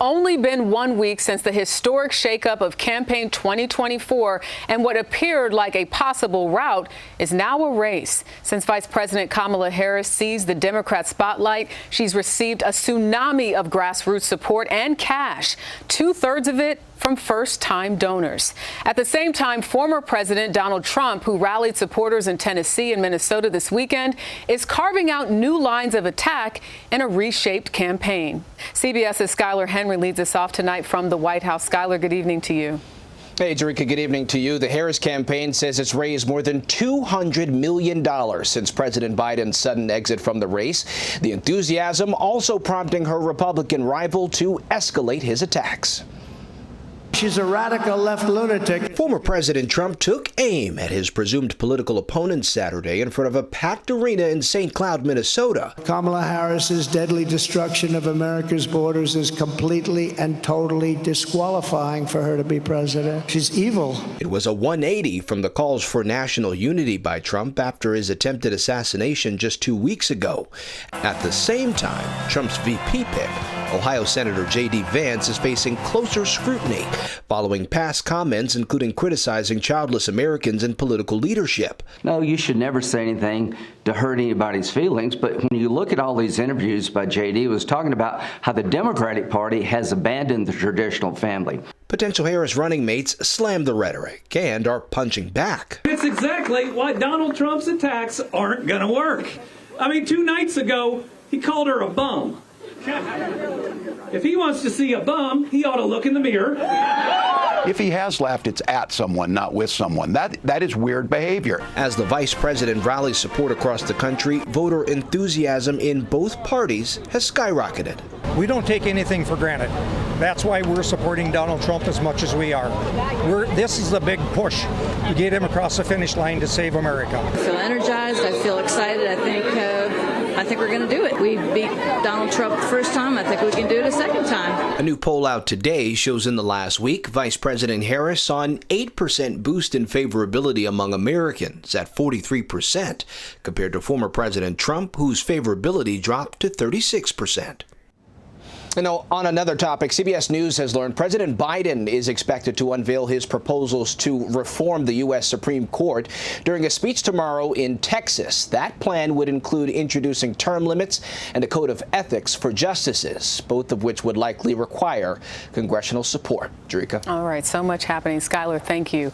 only been 1 week since the historic shakeup of campaign 2024, and what appeared like a possible rout is now a race. Since Vice President Kamala Harris seized the Democrat spotlight, she's received a tsunami of grassroots support and cash, 2/3 of it from first-time donors. At the same time, former President Donald Trump, who rallied supporters in Tennessee and Minnesota this weekend, is carving out new lines of attack in a reshaped campaign. CBS's Skyler Henry leads us off tonight from the White House. Skyler, good evening to you. Hey, Jerika, good evening to you. The Harris campaign says it's raised more than $200 million since President Biden's sudden exit from the race. The enthusiasm also prompting her Republican rival to escalate his attacks. She's a radical left lunatic. Former President Trump took aim at his presumed political opponent Saturday in front of a packed arena in St. Cloud, Minnesota. Kamala Harris's deadly destruction of America's borders is completely and totally disqualifying for her to be president. She's evil. It was a 180 from the calls for national unity by Trump after his attempted assassination just 2 weeks ago. At the same time, Trump's VP pick, Ohio Senator J.D. Vance, is facing closer scrutiny following past comments including criticizing childless Americans in political leadership. No, you should never say anything to hurt anybody's feelings, but when you look at all these interviews by J.D., was talking about how the Democratic Party has abandoned the traditional family. Potential Harris running mates slam the rhetoric and are punching back. It's exactly why Donald Trump's attacks aren't going to work. I mean, 2 nights ago, he called her a bum. If he wants to see a bum, he ought to look in the mirror. If he has laughed, it's at someone, not with someone. That is weird behavior. As the vice president rallies support across the country, voter enthusiasm in both parties has skyrocketed. We don't take anything for granted. That's why we're supporting Donald Trump as much as we are. This is the big push to get him across the finish line to save America. I feel energized. I feel excited. I think we're going to do it. We beat Donald Trump the first time. I think we can do it a second time. A new poll out today shows in the last week, Vice President Harris saw an 8% boost in favorability among Americans at 43%, compared to former President Trump, whose favorability dropped to 36%. You know, on another topic, CBS News has learned President Biden is expected to unveil his proposals to reform the U.S. Supreme Court during a speech tomorrow in Texas. That plan would include introducing term limits and a code of ethics for justices, both of which would likely require congressional support. Jerika. All right, so much happening. Skyler, thank you.